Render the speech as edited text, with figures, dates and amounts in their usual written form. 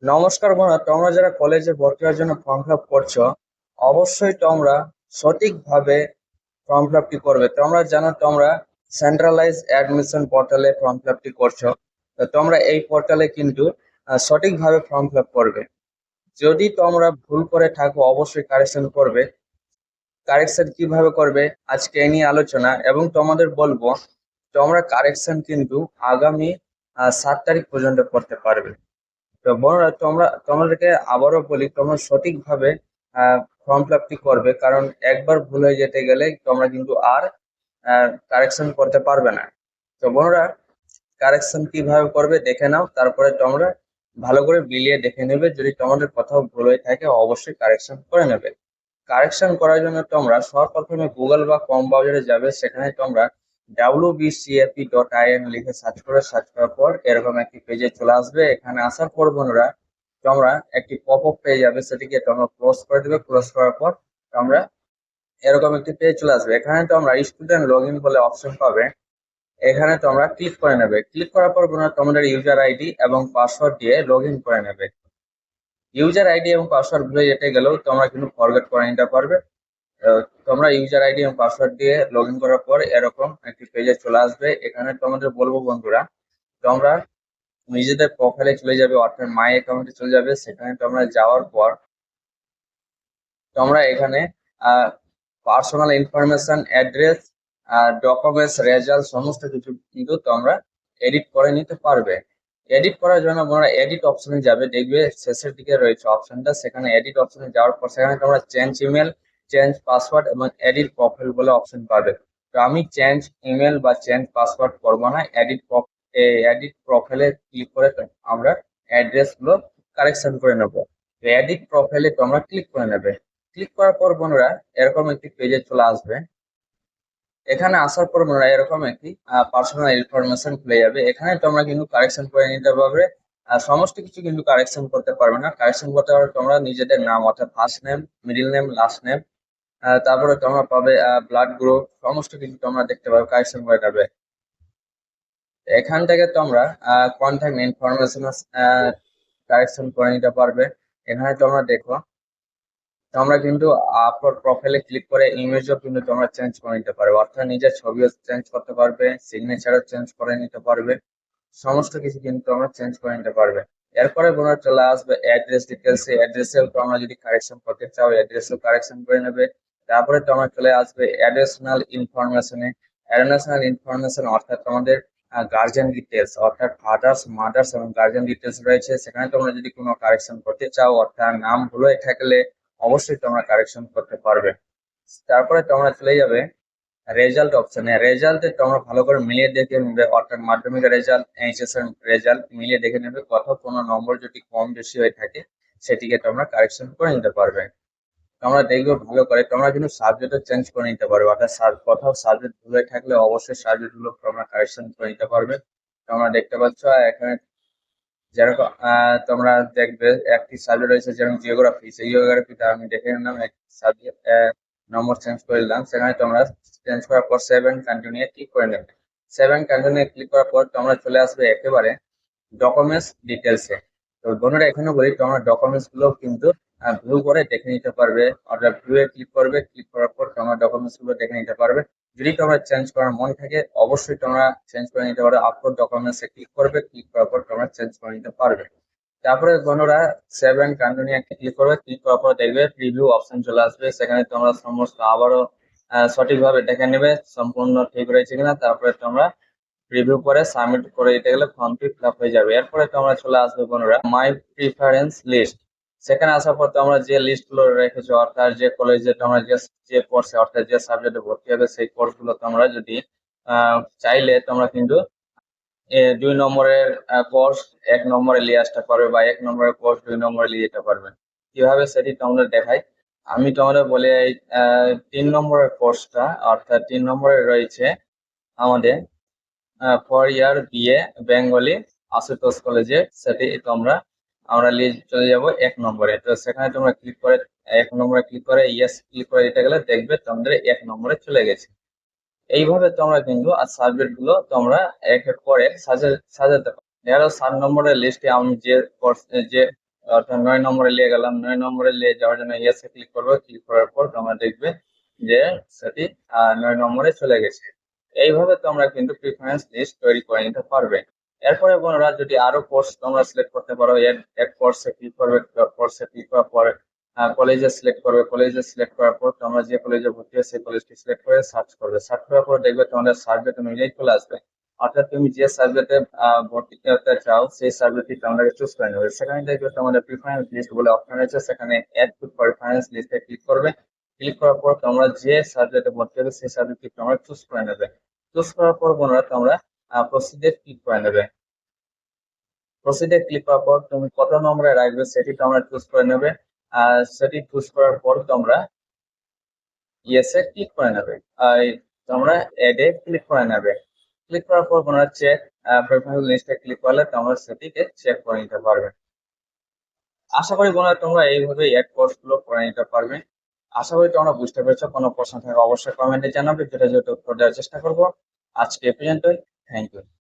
নমস্কার বন্ধুরা, তোমরা যারা কলেজে ভর্তি হওয়ার জন্য ফর্ম ফিল আপ করছো, অবশ্যই তোমরা সঠিকভাবে ফর্ম ফিল আপটি করবে। তোমরা জানো তোমরা সেন্ট্রালাইজ অ্যাডমিশন পোর্টালে ফর্ম ফিল আপটি করছো। তো তোমরা এই পোর্টালে কিন্তু সঠিকভাবে ফর্ম ফিল আপ করবে। যদি তোমরা ভুল করে থাকো অবশ্যই কারেকশন করবে। কারেকশন কিভাবে করবে আজকে এই নিয়ে আলোচনা, এবং তোমাদের বলবো তোমরা কারেকশন কিন্তু আগামী 7 তারিখ পর্যন্ত করতে পারবে। তো বন্ধুরা, তোমাদেরকে আবারও বলি, তোমরা সঠিকভাবে ফর্ম ফিল আপটি করবে, কারণ একবার ভুল হয়ে যেতে গেলে তোমরা কিন্তু আর কারেকশন করতে পারবে না। তো বন্ধুরা, কারেকশন কিভাবে করবে দেখে নাও, তারপরে তোমরা ভালো করে মিলিয়ে দেখে নেবে। যদি তোমাদের কোথাও ভুল হয়ে থাকে অবশ্যই কারেকশন করে নেবে। কারেকশন করার জন্য তোমরা সর্বপ্রথমে গুগল বা কম ব্রাউজারে যাবে, সেখানে তোমরা wbcap.in লিখে সার্চ করার পর এরকম একটি পেজে চলে আসবে। এখানে আসার পর বন্ধুরা, তোমরা একটি পপ আপ পেয়ে যাবে, সেটিকে তোমরা ক্লোজ করে দেবে। ক্লোজ করার পর তোমরা এরকম একটি পেজ চলে আসবে। এখানে তোমরা স্টুডেন্ট লগ ইন বলে অপশন পাবে, এখানে তোমরা ক্লিক করে নেবে। ক্লিক করার পর বন্ধুরা, তোমাদের ইউজার আইডি এবং পাসওয়ার্ড দিয়ে লগ ইন করে নেবে। ইউজার আইডি এবং পাসওয়ার্ড ভুলে যেতে গেলেও তোমরা কিন্তু ফরগেট করে নিতে পারবে। তোমরা ইউজার আইডি এবং পাসওয়ার্ড দিয়ে লগ ইন করার পর এরকম একটি পেজে চলে আসবে। এখানে তোমাদের বলবো বন্ধুরা, তোমরা নিজেদের প্রোফাইলে চলে যাবে, অর্থাৎ মাই অ্যাকাউন্টে চলে যাবে। সেখানে তোমরা যাওয়ার পর তোমরা এখানে personal information, address, documents, result সমস্ত কিছু কিন্তু তোমরা এডিট করে নিতে পারবে। এডিট করার জন্য তোমরা এডিট অপশনে যাবে, দেখবে শেষের দিকে রয়েছে অপশনটা। সেখানে এডিট অপশনে যাওয়ার পর সেখানে তোমরা চেঞ্জ ইমেল, চেঞ্জ পাসওয়ার্ড এবং এডিট প্রোফাইল বলে অপশন পাবে। তো আমি চেঞ্জ ইমেল বা চেঞ্জ পাসওয়ার্ড করবো না, এডিট প্রোফাইলে ক্লিক করে আমরা অ্যাড্রেস গুলো কারেকশন করে নেবো। এডিট প্রোফাইলে তোমরা ক্লিক করে নেবে। ক্লিক করার পর বন্ধুরা এরকম একটি পেজে চলে আসবে। এখানে আসার পর বন্ধুরা এরকম একটি পার্সোনাল ইনফরমেশন খুলে যাবে। এখানে তোমরা কিন্তু কারেকশন করে নিতে পারবে। সমস্ত কিছু কিন্তু কারেকশন করতে পারবে না। কারেকশন করতে পারবে তোমরা নিজেদের নাম, অর্থাৎ first name, middle name, last name. তারপরে তোমরা পাবে ব্লাড গ্রুপ, সমস্ত কিছু তোমরা দেখতে পাবে, কারেকশন করে নেবে। এখান থেকে তোমরা কন্ট্যাক্ট ইনফরমেশন কারেকশন করে নিতে পারবে। এখানে তোমরা দেখো, তোমরা কিন্তু আপলোড প্রোফাইলে ক্লিক করে ইমেজও কিন্তু তোমরা চেঞ্জ করে নিতে পারবে, অর্থাৎ নিজের ছবিও চেঞ্জ করতে পারবে, সিগনেচারও চেঞ্জ করে নিতে পারবে, সমস্ত কিছু কিন্তু তোমরা চেঞ্জ করে নিতে পারবে। এরপরে তোমরা চলে আসবে অ্যাড্রেস ডিটেলস। এই অ্যাড্রেসেও তোমরা যদি কারেকশন করতে চাও অ্যাড্রেসও কারেকশন করে নেবে। তারপরে তোমরা চলে আসবে অ্যাডিশনাল ইনফরমেশনে। অ্যাডিশনাল ইনফরমেশন অর্থাৎ তোমাদের গার্জিয়ান ডিটেলস, অর্থাৎ ফাদার্স, মাদার্স এবং গার্জিয়ান ডিটেলস রয়েছে। সেখানে তোমরা যদি কোনো কারেকশন করতে চাও, অর্থাৎ নাম ভুল হয়ে থাকলে অবশ্যই তোমরা কারেকশন করতে পারবে। তারপরে তোমরা চলে যাবে রেজাল্ট অপশনে। রেজাল্টে তোমরা ভালো করে মিলিয়ে দেখে নেবে, অর্থাৎ মাধ্যমিকের রেজাল্ট, এইচএস এর রেজাল্ট মিলিয়ে দেখে নেবে। কোথাও কোনো নম্বর যদি কম বেশি হয়ে থাকে সেটিকে তোমরা কারেকশন করে নিতে পারবে। তোমরা দেখবে ভালো করে, তোমরা কিন্তু সাবজেক্টও চেঞ্জ করে নিতে পারবে, অর্থাৎ কোথাও সাবজেক্ট ভুল হয়ে থাকলে অবশ্যই সাবজেক্ট গুলো তোমরা কারেকশন করে নিতে পারবে। তোমরা দেখতে পাচ্ছ এখানে যেরকম তোমরা দেখবে একটি সাবজেক্ট রয়েছে যেমন জিওগ্রাফি, সেই জিওগ্রাফিতে আমি দেখে নিলাম এক সাবজেক্ট নম্বর চেঞ্জ করে দিলাম। সেখানে তোমরা চেঞ্জ করার পর সেভেন কন্টিনিউ ক্লিক করে নেবে। সেভেন কন্টিনিউ ক্লিক করার পর তোমরা চলে আসবে একেবারে ডকুমেন্টস ডিটেলসে। তো বন্ধুরা এখানে বলি, তোমরা ডকুমেন্টস গুলো কিন্তু ভিউ করে দেখে নিতে পারবে, অর্থাৎ ভিউ এ ক্লিক করবে। ক্লিক করার পর তোমরা ডকুমেন্টস গুলো দেখে নিতে পারবে। যদি তোমরা চেঞ্জ করার মন থাকে অবশ্যই তোমরা চেঞ্জ করে নিতে পারবে। আপলোড ডকুমেন্টস এ ক্লিক করবে, ক্লিক করার পর তোমরা চেঞ্জ করে নিতে পারবে। তারপরে বন্ধুরা সেভেন কন্টিনিউ একটা ক্লিক করবে। ক্লিক করার পর দেখবে প্রিভিউ অপশন চলে আসবে। সেখানে তোমরা সমস্ত আবারও সঠিকভাবে দেখে নেবে সম্পূর্ণ ঠিক রয়েছে কিনা। তারপরে তোমরা রিভিউ করে সাবমিট করে দিতে গেলে ফর্মটি ফিল আপ হয়ে যাবে। এরপরে তোমরা চলে আসবে বন্ধুরা মাই প্রিফারেন্স লিস্ট। সেখানে আসার পর তোমরা যে লিস্ট গুলো রেখেছো, অর্থাৎ যে কলেজে তোমরা যে কোর্সে, অর্থাৎ যে সাবজেক্টে ভর্তি হবে সেই কোর্স গুলো তোমরা যদি চাইলে তোমরা কিন্তু 2 নম্বরের কোর্স 1 নম্বরে নিয়ে আসতে পারবে, বা 1 নম্বরের কোর্স 2 নম্বরে নিয়ে যেতে পারবে। কিভাবে সেটি তোমাদের দেখাই। আমি তোমাদের বলি এই 3 নম্বরের কোর্সটা, অর্থাৎ 3 নম্বরে রয়েছে আমাদের 4 ইয়ার বিএ বেঙ্গলি আশুতোষ কলেজে। সেটি আমরা নিয়ে চলে যাব 1 নম্বরে। তো সেখানে তোমরা ক্লিক করে 1 নম্বরে ক্লিক করে ইয়েস ক্লিক করে দিতে গেলে দেখবে তোমাদের 1 নম্বরে চলে গেছে। এইভাবে তোমরা কিন্তু আর সাবজেক্ট গুলো তোমরা এক এক করে সাজাতে পারো। ধরো 7 নম্বরের লিস্টে আমি যে কোর্স যে অর্থাৎ 9 নম্বরে নিয়ে গেলাম। 9 নম্বরে নিয়ে যাওয়ার জন্য ইয়েসে ক্লিক করবো। ক্লিক করার পর তোমরা দেখবে যে সেটি 9 নম্বরে চলে গেছে। এইভাবে তোমরা কিন্তু প্রিফারেন্স লিস্ট তৈরি করে নিতে পারবে। এরপরে বন্ধুরা যদি আরো কোর্স তোমরা সিলেক্ট করতে পারো, এড কোর্সে ক্লিক করবে। কোর্সে ক্লিক করার পর কলেজে সিলেক্ট করবে। কলেজে সিলেক্ট করার পর তোমরা যে কলেজে ভর্তি হবে সেই কলেজটি সিলেক্ট করে সার্চ করবে। সার্চ করার পর দেখবে তোমাদের সাবজেক্ট অনুযায়ী চলে আসবে। অর্থাৎ তুমি যে সাবজেক্টে ভর্তি করতে চাও সেই সাবজেক্টটি তোমরা চুজ করে নেবে। সেখানে দেখবে তোমাদের প্রিফারেন্স লিস্ট বলে অপশন রয়েছে, সেখানে অ্যাড টু প্রিফারেন্স লিস্টে ক্লিক করবে। ক্লিক করার পর তোমরা যে সাবজেক্টে ভর্তি হবে সেই সাবজেক্টটি তোমরা চুজ করে নেবে। চুজ করার পর বন্ধুরা তোমরা প্রসিডে ক্লিক করে নেবে। প্রসিডে ক্লিক করার পর তুমি কত নম্বরে রাখবে সেটি তোমরা চুজ করে নেবে। আর সেটি চুজ করার পর তোমরা ইয়েসে ক্লিক করে নেবে। আর তোমরা এডে ক্লিক করে নেবে। ক্লিক করার পর তোমরা চেক প্রিফারেন্স লিস্টে ক্লিক করলে তোমরা সেটিকে চেক করে নিতে পারবে। আশা করি বন্ধুরা তোমরা এইভাবে অ্যাড কোর্স গুলো করে নিতে পারবে। আশা করি তোমরা বুঝতে পেরেছো। কোনো প্রশ্ন থাকলে অবশ্যই কমেন্টে জানাবে, যেটা যেটা উত্তর দেওয়ার চেষ্টা করবো। আজকে এ পর্যন্তই। Thank you.